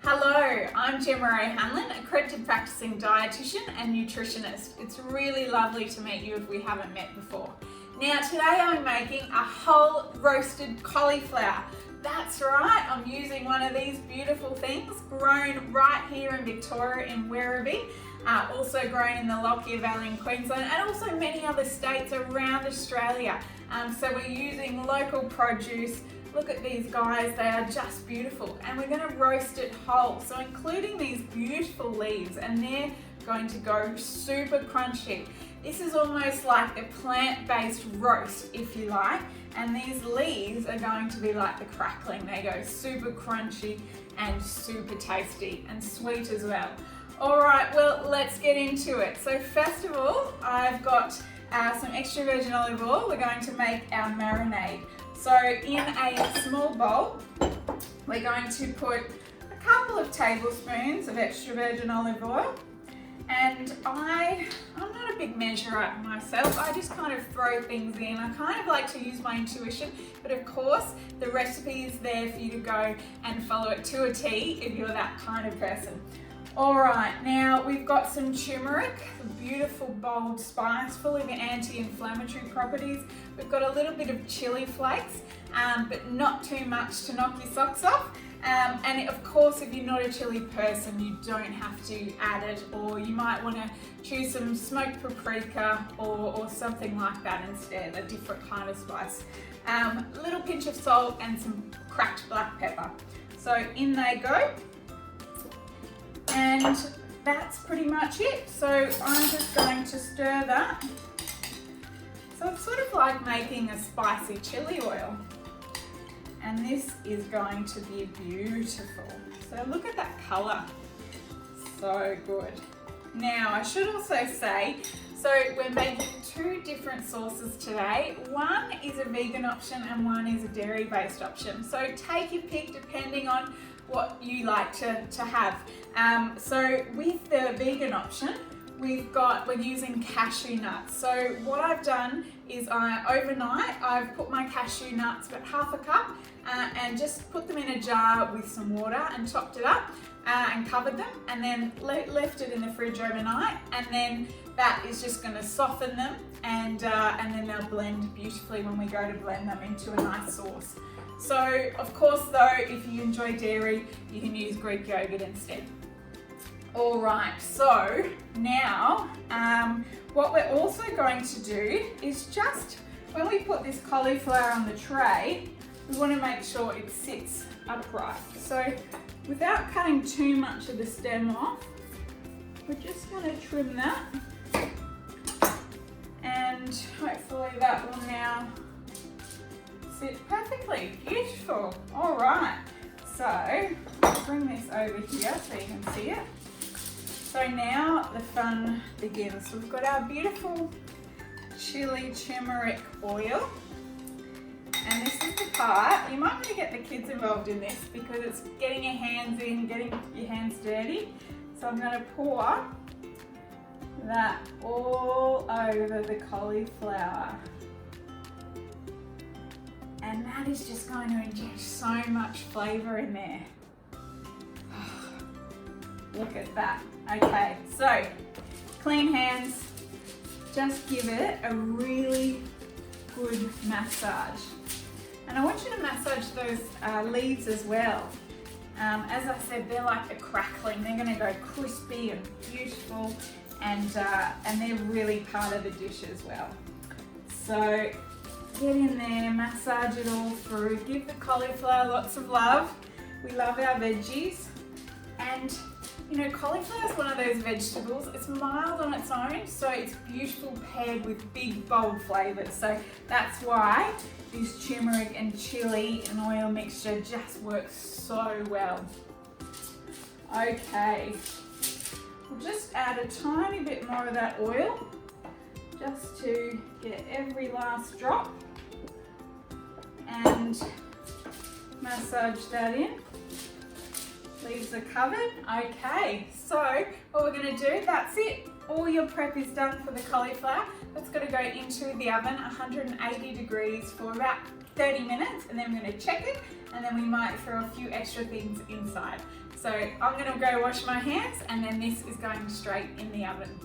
Hello, I'm Gemma Ray Hanlon, accredited practicing dietitian and nutritionist. It's really lovely to meet you if we haven't met before. Now today I'm making a whole roasted cauliflower. That's right, I'm using one of these beautiful things grown right here in Victoria in Werribee, also grown in the Lockyer Valley in Queensland and also many other states around Australia. So we're using local produce. Look at these guys, they are just beautiful, and we're going to roast it whole, so including these beautiful leaves, and they're going to go super crunchy. This is almost like a plant-based roast, if you like, and these leaves are going to be like the crackling. They go super crunchy and super tasty and sweet as well. All right, well, let's get into it. So first of all, I've got some extra virgin olive oil. We're going to make our marinade. So in a small bowl, we're going to put a couple of tablespoons of extra virgin olive oil. And I'm not a big measurer myself, I just kind of throw things in. I kind of like to use my intuition, but of course the recipe is there for you to go and follow it to a T if you're that kind of person. All right, now we've got some turmeric, a beautiful bold spice full of anti-inflammatory properties. We've got a little bit of chili flakes, but not too much to knock your socks off. And of course, if you're not a chili person, you don't have to add it, or you might want to choose some smoked paprika or something like that instead, a different kind of spice. A little pinch of salt and some cracked black pepper. So in they go. And that's pretty much it. So I'm just going to stir that. So it's sort of like making a spicy chili oil. And this is going to be beautiful. So look at that colour. So good. Now I should also say, so we're making two different sauces today. One is a vegan option and one is a dairy-based option. So take your pick depending on what you like to have. So with the vegan option, we're using cashew nuts. So what I've done is overnight I've put my cashew nuts, about half a cup, and just put them in a jar with some water and chopped it up and covered them, and then left it in the fridge overnight, and then that is just going to soften them, and then they'll blend beautifully when we go to blend them into a nice sauce. So of course though, if you enjoy dairy, you can use Greek yogurt instead. All right, so now what we're also going to do is just, when we put this cauliflower on the tray, we want to make sure it sits upright. So without cutting too much of the stem off, we're just going to trim that, and hopefully that will now sit perfectly. Beautiful. All right, so bring this over here so you can see it. So now the fun begins. We've got our beautiful chili turmeric oil, and this is the part, you might want to get the kids involved in this because it's getting your hands in, getting your hands dirty. So I'm going to pour that all over the cauliflower. And that is just going to inject so much flavour in there. Look at that. Okay, so clean hands, just give it a really good massage. And I want you to massage those leaves as well. As I said, they're like a crackling. They're going to go crispy and beautiful, and they're really part of the dish as well. So get in there, massage it all through, give the cauliflower lots of love. We love our veggies, and you know, cauliflower is one of those vegetables. It's mild on its own, so it's beautiful paired with big, bold flavours. So that's why this turmeric and chili and oil mixture just works so well. Okay, we'll just add a tiny bit more of that oil just to get every last drop and massage that in. Leaves are covered. Okay, so what we're going to do, that's it. all your prep is done for the cauliflower. That's going to go into the oven 180 degrees for about 30 minutes, and then we're going to check it, and then we might throw a few extra things inside. So I'm going to go wash my hands, and then this is going straight in the oven.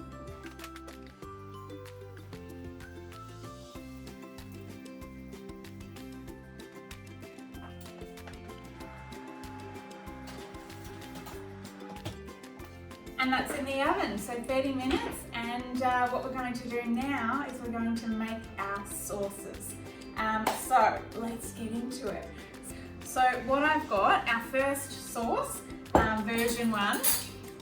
And that's in the oven, so 30 minutes. And what we're going to do now is we're going to make our sauces. So let's get into it. So what I've got, our first sauce, version 1,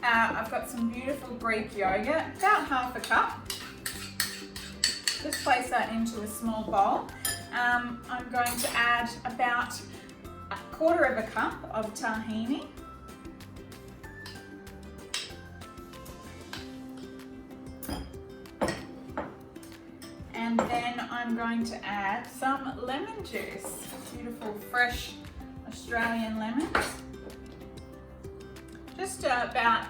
I've got some beautiful Greek yogurt, about half a cup. Just place that into a small bowl. I'm going to add about a quarter of a cup of tahini. And then I'm going to add some lemon juice, beautiful fresh Australian lemons. Just about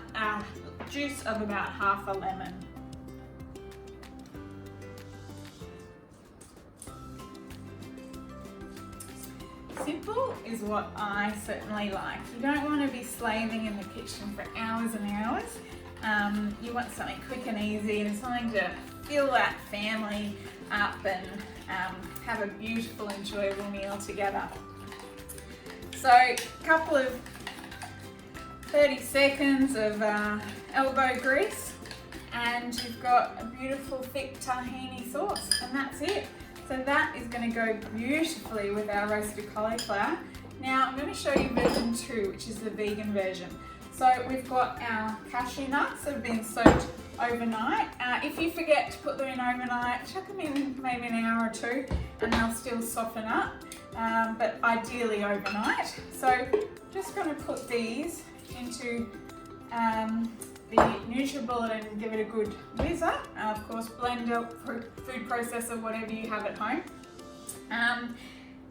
juice of about half a lemon. Simple is what I certainly like. You don't want to be slaving in the kitchen for hours and hours. You want something quick and easy and something to fill that family up and have a beautiful, enjoyable meal together. So a couple of 30 seconds of elbow grease, and you've got a beautiful thick tahini sauce, and that's it. So that is going to go beautifully with our roasted cauliflower. Now I'm going to show you version 2, which is the vegan version. So we've got our cashew nuts that have been soaked overnight. If you forget to put them in overnight, chuck them in maybe an hour or 2 and they'll still soften up, but ideally overnight. So just going to put these into the NutriBullet and give it a good whiz up. Of course, blender, food processor, whatever you have at home.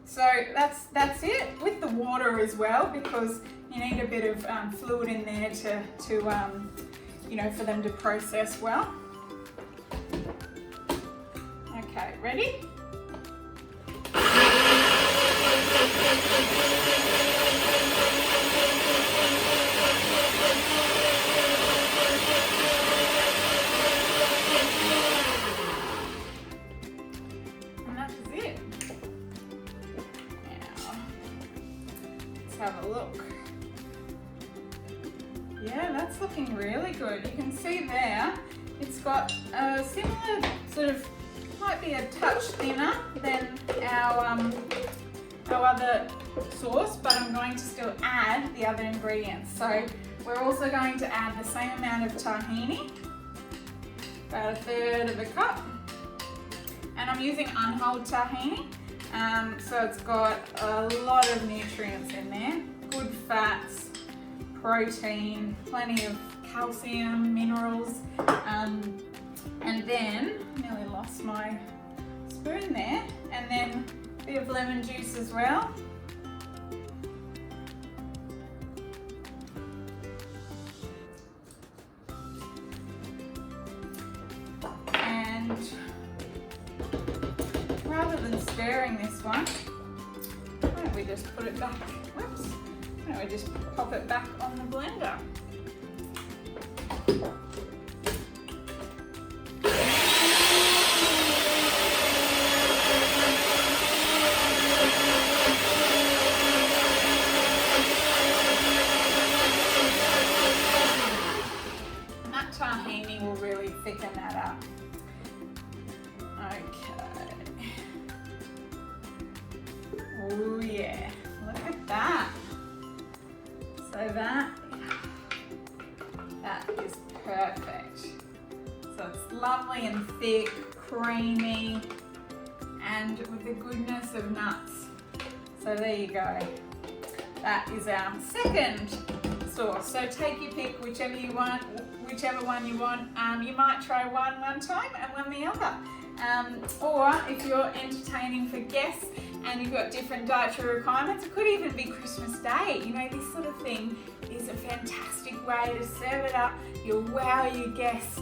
So that's it, with the water as well, because you need a bit of fluid in there to you know, for them to process well. Okay, ready? And that is it. Now, let's have a look. Yeah, that's looking really good. You can see there, it's got a similar sort of, might be a touch thinner than our other sauce, but I'm going to still add the other ingredients. So we're also going to add the same amount of tahini, about 1/3 of a cup. And I'm using unhulled tahini, so it's got a lot of nutrients in there, good fats, protein, plenty of calcium, minerals, and then, nearly lost my spoon there, and then a bit of lemon juice as well. And rather than stirring this one, why don't we just put it back, whoops. Now we just pop it back on the blender. And that tahini will really thicken that up. Okay. Oh yeah, look at that. So that is perfect. So it's lovely and thick, creamy, and with the goodness of nuts. So there you go. That is our second sauce. So take your pick, whichever one you want. You might try one time and one the other. Or if you're entertaining for guests and you've got different dietary requirements, it could even be Christmas Day. You know, this sort of thing is a fantastic way to serve it up. You'll wow your guests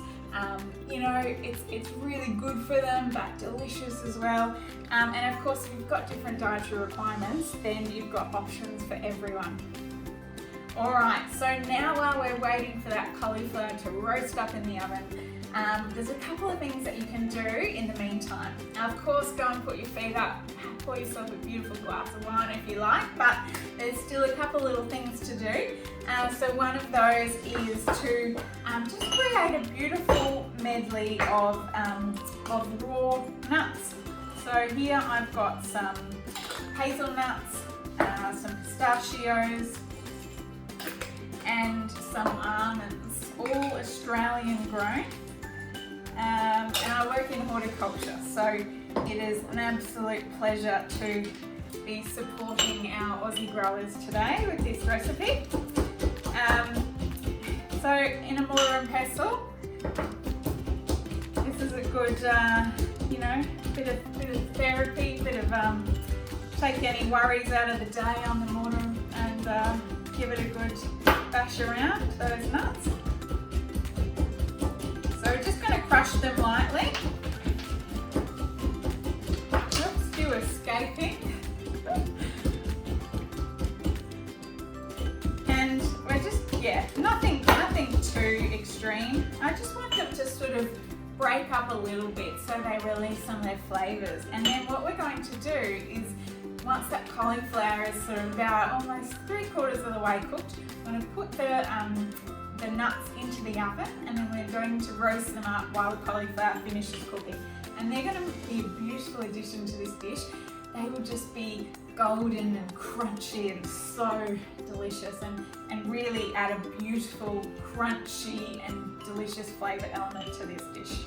You know, it's really good for them, but delicious as well. And of course, if you've got different dietary requirements, then you've got options for everyone. All right, so now while we're waiting for that cauliflower to roast up in the oven, there's a couple of things that you can do in the meantime. Now, of course, go and put your feet up, pour yourself a beautiful glass of wine if you like, but there's still a couple little things to do. So one of those is to just create a beautiful medley of raw nuts. So here I've got some hazelnuts, some pistachios, and some almonds, all Australian grown. And I work in horticulture, so it is an absolute pleasure to be supporting our Aussie growers today with this recipe. So in a mortar and pestle, this is a good, you know, bit of therapy, bit of take any worries out of the day on the mortar and give it a good bash around those nuts. So we're just going to crush them lightly. Oops, still escaping. And we're just, yeah, nothing too extreme. I just want them to sort of break up a little bit so they release some of their flavours. And then what we're going to do is, once that cauliflower is sort of about almost 3/4 of the way cooked, I'm going to put the nuts into the oven, and then we're going to roast them up while the cauliflower finishes cooking. And they're going to be a beautiful addition to this dish. They will just be golden and crunchy and so delicious, and really add a beautiful, crunchy and delicious flavour element to this dish.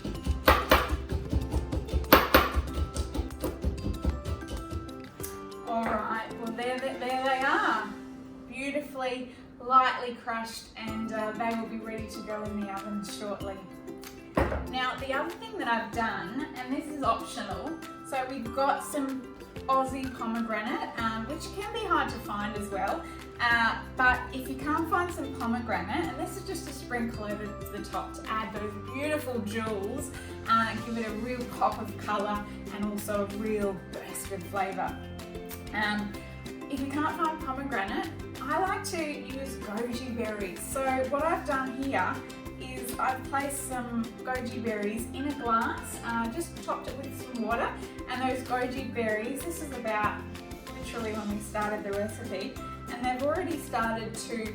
Alright, well there they are, beautifully, lightly crushed, and they will be ready to go in the oven shortly. Now the other thing that I've done, and this is optional, so we've got some Aussie pomegranate, which can be hard to find as well, but if you can't find some pomegranate, and this is just a sprinkle over the top to add those beautiful jewels, give it a real pop of colour and also a real burst of flavour. If you can't find pomegranate, I like to use goji berries. So what I've done here is I've placed some goji berries in a glass, just topped it with some water, and those goji berries, this is about literally when we started the recipe, and they've already started to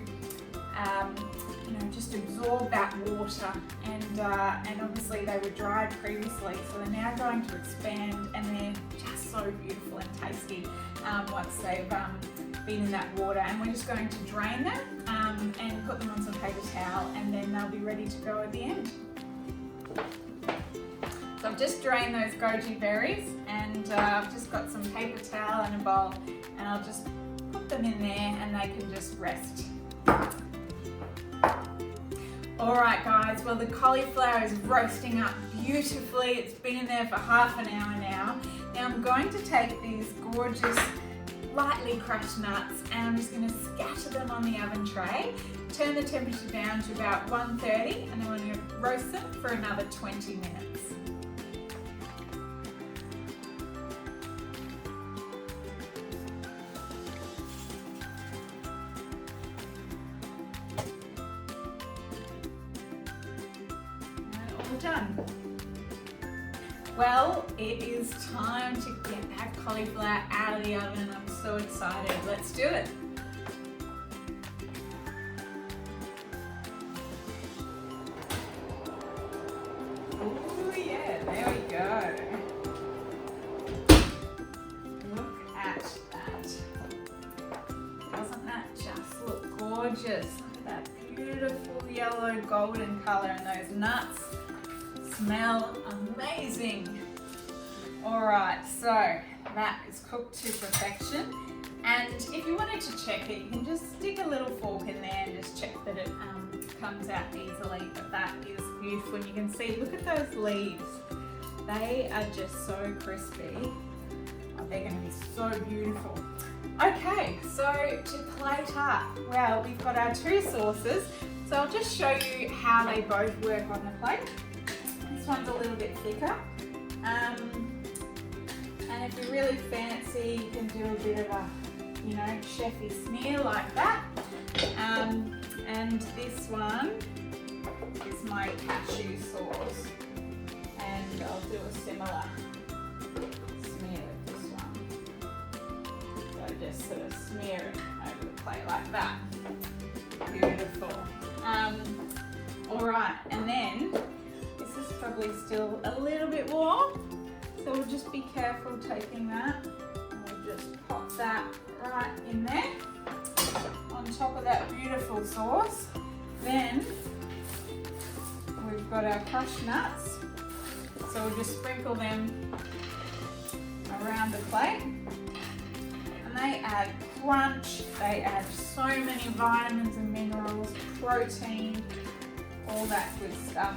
you know, just absorb that water, and obviously they were dried previously, so they're now going to expand, and they're just so beautiful and tasty once they've been in that water. And we're just going to drain them and put them on some paper towel, and then they'll be ready to go at the end. So I've just drained those goji berries, and I've just got some paper towel and a bowl, and I'll just put them in there and they can just rest. Alright guys, well the cauliflower is roasting up beautifully. It's been in there for half an hour now. Now I'm going to take these gorgeous lightly crushed nuts, and I'm just going to scatter them on the oven tray, turn the temperature down to about 130, and then I'm going to roast them for another 20 minutes. Done. Well, it is time to get that cauliflower out of the oven. I'm so excited. Let's do it. Oh yeah, there we go. Look at that. Doesn't that just look gorgeous? Look at that beautiful yellow golden colour, and those nuts smell amazing. Alright, so that is cooked to perfection, and if you wanted to check it, you can just stick a little fork in there and just check that it comes out easily. But that is beautiful, and you can see, look at those leaves, they are just so crispy. Oh, they're going to be so beautiful. Okay, so to plate up, well, we've got our two sauces, so I'll just show you how they both work on the plate. This one's a little bit thicker. And if you're really fancy, you can do a bit of a, you know, chefy smear like that. And this one is my cashew sauce. And I'll do a similar smear with this one. So just sort of smear it over the plate like that. Beautiful. Alright, and then this is probably still a little bit warm, so we'll just be careful taking that. And we'll just pop that right in there on top of that beautiful sauce. Then we've got our crushed nuts, so we'll just sprinkle them around the plate. And they add crunch, they add so many vitamins and minerals, protein, all that good stuff.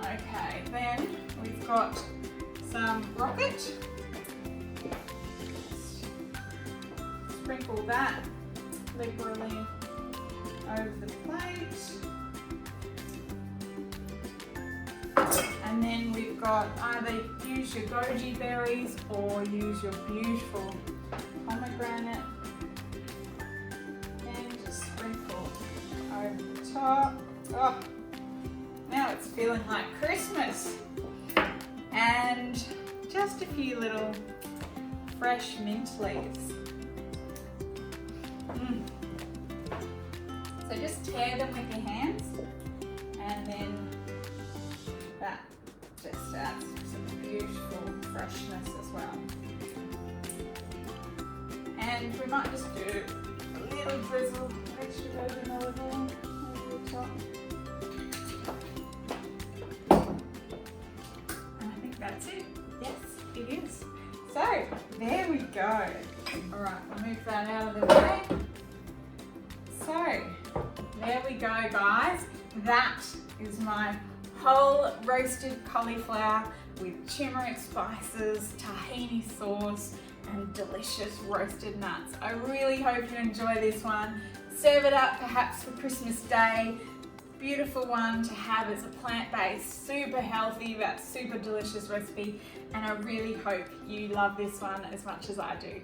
Okay, then we've got some rocket. Sprinkle that liberally over the plate. And then we've got either use your Goji Berries or use your beautiful pomegranate. And just sprinkle over the top. Oh, now it's feeling like Christmas. And just a few little fresh mint leaves. So just tear them with your hands, and then that just adds some beautiful freshness as well. And we might just do a little drizzle of extra virgin olive oil over the top. And I think that's it. Yes, it is. So there we go. All right, I'll move that out of the way. So there we go, guys. That is my whole roasted cauliflower with turmeric spices, tahini sauce, and delicious roasted nuts. I really hope you enjoy this one. Serve it up perhaps for Christmas Day. Beautiful one to have as a plant-based, super healthy, but super delicious recipe. And I really hope you love this one as much as I do.